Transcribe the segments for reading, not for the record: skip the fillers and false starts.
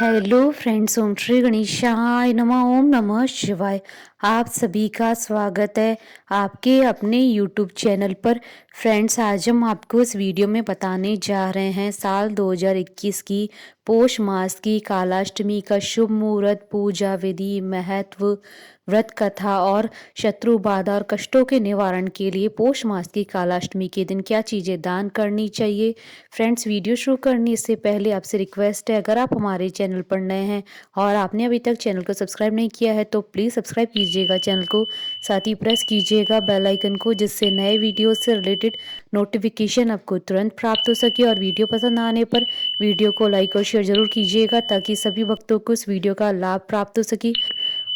Hello friends, ओम श्री गणेशाय नमः। ओम नमः शिवाय। आप सभी का स्वागत है आपके अपने यूट्यूब चैनल पर। फ्रेंड्स, आज हम आपको इस वीडियो में बताने जा रहे हैं साल 2021 की पौष मास की कालाष्टमी का शुभ मुहूर्त, पूजा विधि, महत्व, व्रत कथा और शत्रु बाधा और कष्टों के निवारण के लिए पौष मास की कालाष्टमी के दिन क्या चीज़ें दान करनी चाहिए। फ्रेंड्स, वीडियो शुरू करने से पहले आपसे रिक्वेस्ट है, अगर आप हमारे चैनल पर नए हैं और आपने अभी तक चैनल को सब्सक्राइब नहीं किया है तो प्लीज़ सब्सक्राइब कीजिएगा चैनल को, साथ ही प्रेस कीजिएगा बेल आइकन को, जिससे नए वीडियो से रिलेटेड नोटिफिकेशन आपको तुरंत प्राप्त हो सके। और वीडियो पसंद आने पर वीडियो को लाइक और शेयर जरूर कीजिएगा ताकि सभी भक्तों को इस वीडियो का लाभ प्राप्त हो सके।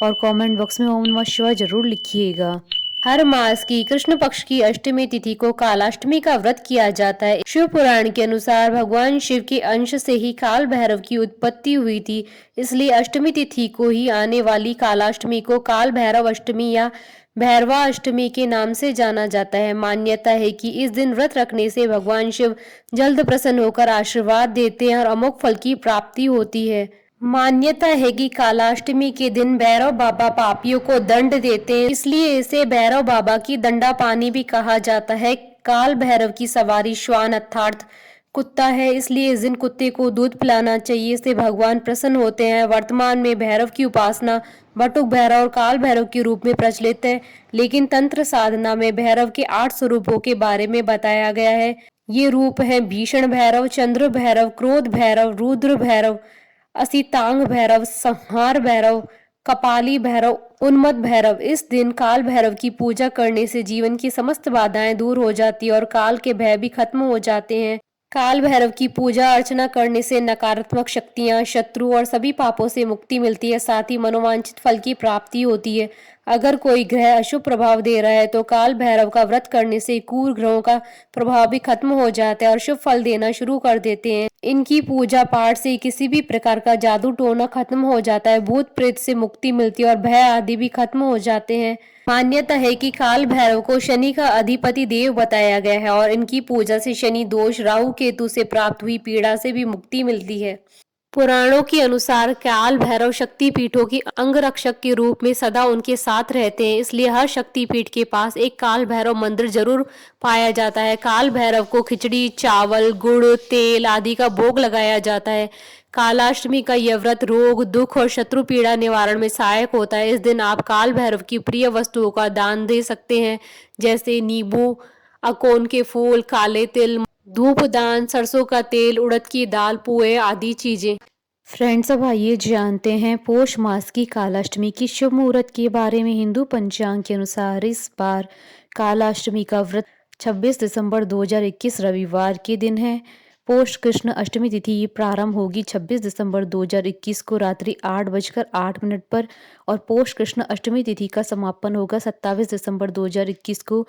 और कमेंट बॉक्स में ओम नमः शिवाय जरूर लिखिएगा। हर मास की कृष्ण पक्ष की अष्टमी तिथि को कालाष्टमी का व्रत किया जाता है। शिव पुराण के अनुसार भगवान शिव के अंश से ही काल भैरव की उत्पत्ति हुई थी, इसलिए अष्टमी तिथि को ही आने वाली कालाष्टमी को काल भैरव अष्टमी या भैरवा अष्टमी के नाम से जाना जाता है। मान्यता है कि इस दिन व्रत रखने से भगवान शिव जल्द प्रसन्न होकर आशीर्वाद देते हैं और अमोघ फल की प्राप्ति होती है। मान्यता है कि कालाष्टमी के दिन भैरव बाबा पापियों को दंड देते हैं, इसलिए इसे भैरव बाबा की दंडा पानी भी कहा जाता है। काल भैरव की सवारी श्वान अर्थात कुत्ता है, इसलिए इस दिन कुत्ते को दूध पिलाना चाहिए, इससे भगवान प्रसन्न होते हैं। वर्तमान में भैरव की उपासना बटुक भैरव और काल भैरव के रूप में प्रचलित है, लेकिन तंत्र साधना में भैरव के 8 स्वरूपों के बारे में बताया गया है। ये रूप है भीषण भैरव, चंद्र भैरव, क्रोध भैरव, रुद्र भैरव, असितांग भैरव, संहार भैरव, कपाली भैरव, उन्मत्त भैरव। इस दिन काल भैरव की पूजा करने से जीवन की समस्त बाधाएं दूर हो जाती है और काल के भय भी खत्म हो जाते हैं। काल भैरव की पूजा अर्चना करने से नकारात्मक शक्तियां, शत्रु और सभी पापों से मुक्ति मिलती है, साथ ही मनोवांछित फल की प्राप्ति होती है। अगर कोई ग्रह अशुभ प्रभाव दे रहा है तो काल भैरव का व्रत करने से कुर ग्रहों का प्रभाव भी खत्म हो जाता है और शुभ फल देना शुरू कर देते हैं। इनकी पूजा पाठ से किसी भी प्रकार का जादू टोना खत्म हो जाता है, भूत प्रेत से मुक्ति मिलती है और भय आदि भी खत्म हो जाते हैं। मान्यता है कि काल भैरव को शनि का अधिपति देव बताया गया है और इनकी पूजा से शनि दोष, राहु केतु से प्राप्त हुई पीड़ा से भी मुक्ति मिलती है। पुराणों के अनुसार काल भैरव शक्ति पीठों की अंगरक्षक के रूप में सदा उनके साथ रहते हैं, इसलिए हर शक्ति पीठ के पास एक काल भैरव मंदिर जरूर पाया जाता है। काल भैरव को खिचड़ी, चावल, गुड़, तेल आदि का भोग लगाया जाता है। कालाष्टमी का यह व्रत रोग, दुख और शत्रु पीड़ा निवारण में सहायक होता है। इस दिन आप काल भैरव की प्रिय वस्तुओं का दान दे सकते हैं, जैसे नींबू, अकोन के फूल, काले तिल, धूप दान, सरसों का तेल, उड़द की दाल, पोहे आदि चीजें। फ्रेंड्स, अब आइए जानते हैं पौष मास की कालाष्टमी की शुभ मुहूर्त के बारे में। हिंदू पंचांग के अनुसार इस बार कालाष्टमी का व्रत 26 दिसंबर 2021 रविवार के दिन है। पौष कृष्ण अष्टमी तिथि प्रारंभ होगी 26 दिसंबर 2021 को रात्रि 8:08 पर और पौष कृष्ण अष्टमी तिथि का समापन होगा 27 दिसंबर 2021 को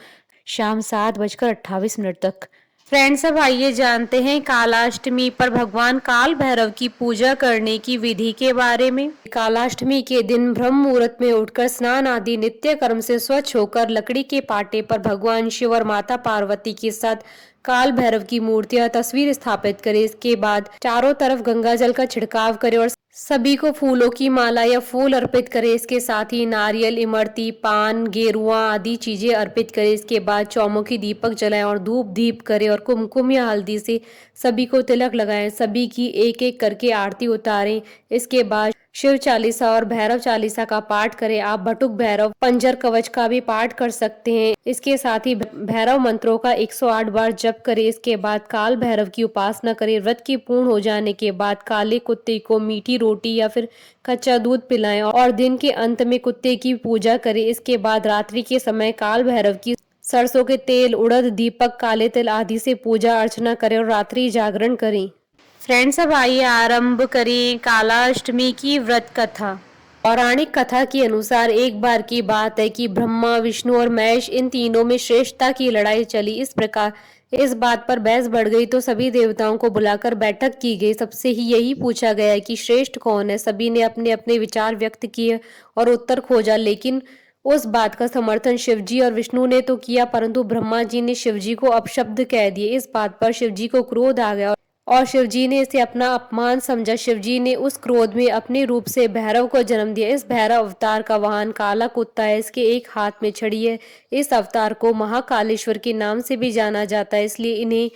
शाम 7:28 तक। फ्रेंड्स, अब आइए जानते हैं कालाष्टमी पर भगवान काल भैरव की पूजा करने की विधि के बारे में। कालाष्टमी के दिन ब्रह्म मुहूर्त में उठकर स्नान आदि नित्य कर्म से स्वच्छ होकर लकड़ी के पाटे पर भगवान शिव और माता पार्वती के साथ काल भैरव की मूर्तियां तस्वीर स्थापित करें। इसके बाद चारों तरफ गंगा जल का छिड़काव करें और सभी को फूलों की माला या फूल अर्पित करें। इसके साथ ही नारियल, इमरती, पान, गेरुआ आदि चीजें अर्पित करें। इसके बाद चौमुखी दीपक जलाएं और धूप दीप करें और कुमकुम या हल्दी से सभी को तिलक लगाएं। सभी की एक एक करके आरती उतारें। इसके बाद शिव चालीसा और भैरव चालीसा का पाठ करें। आप बटुक भैरव पंजर कवच का भी पाठ कर सकते हैं। इसके साथ ही भैरव मंत्रों का 108 बार जप करें। इसके बाद काल भैरव की उपासना करें। व्रत के पूर्ण हो जाने के बाद काले कुत्ते को मीठी रोटी या फिर कच्चा दूध पिलाएं और दिन के अंत में कुत्ते की पूजा करें। इसके बाद रात्रि के समय काल भैरव की सरसों के तेल, उड़द, दीपक, काले तिल आदि से पूजा अर्चना करें और रात्रि जागरण करें। फ्रेंड्स, अब आइए आरंभ करें कालाष्टमी की व्रत कथा। पौराणिक कथा के अनुसार एक बार की बात है कि ब्रह्मा, विष्णु और महेश इन तीनों में श्रेष्ठता की लड़ाई चली। इस प्रकार इस बात पर बहस बढ़ गई तो सभी देवताओं को बुलाकर बैठक की गई। सबसे ही यही पूछा गया कि श्रेष्ठ कौन है। सभी ने अपने अपने विचार व्यक्त किए और उत्तर खोजा, लेकिन उस बात का समर्थन शिवजी और विष्णु ने तो किया, परंतु ब्रह्मा जी ने शिवजी को अपशब्द कह दिए। इस बात पर शिवजी को क्रोध आ गया और शिवजी ने इसे अपना अपमान समझा। शिवजी ने उस क्रोध में अपने रूप से भैरव को जन्म दिया। इस भैरव अवतार का वाहन काला कुत्ता है। इसके एक हाथ में छड़ी है। इस अवतार को महाकालेश्वर के नाम से भी जाना जाता है, इसलिए इन्हें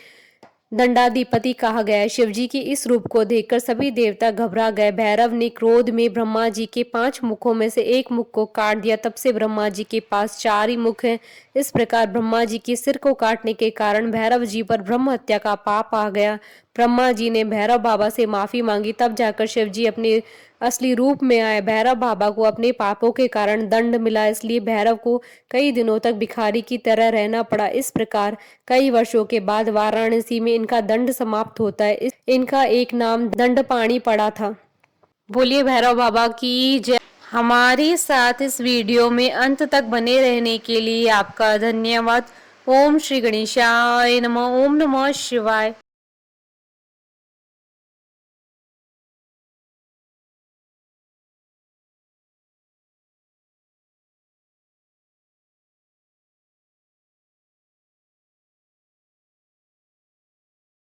दंडाधिपति कहा गया है। शिवजी के इस रूप को देखकर सभी देवता घबरा गए। भैरव ने क्रोध में ब्रह्मा जी के 5 मुखों में से एक मुख को काट दिया। तब से ब्रह्मा जी के पास 4 ही मुख हैं। इस प्रकार ब्रह्मा जी के सिर को काटने के कारण भैरव जी पर ब्रह्म हत्या का पाप आ गया। ब्रह्मा जी ने भैरव बाबा से माफी मांगी, तब जाकर शिव जी अपने असली रूप में आए। भैरव बाबा को अपने पापों के कारण दंड मिला, इसलिए भैरव को कई दिनों तक भिखारी की तरह रहना पड़ा। इस प्रकार कई वर्षों के बाद वाराणसी में इनका दंड समाप्त होता है। इनका एक नाम दंडपाणी पड़ा था। बोलिए भैरव बाबा की जय। हमारे साथ इस वीडियो में अंत तक बने रहने के लिए आपका धन्यवाद। ओम श्री गणेशाय नमः। ओम नमः शिवाय।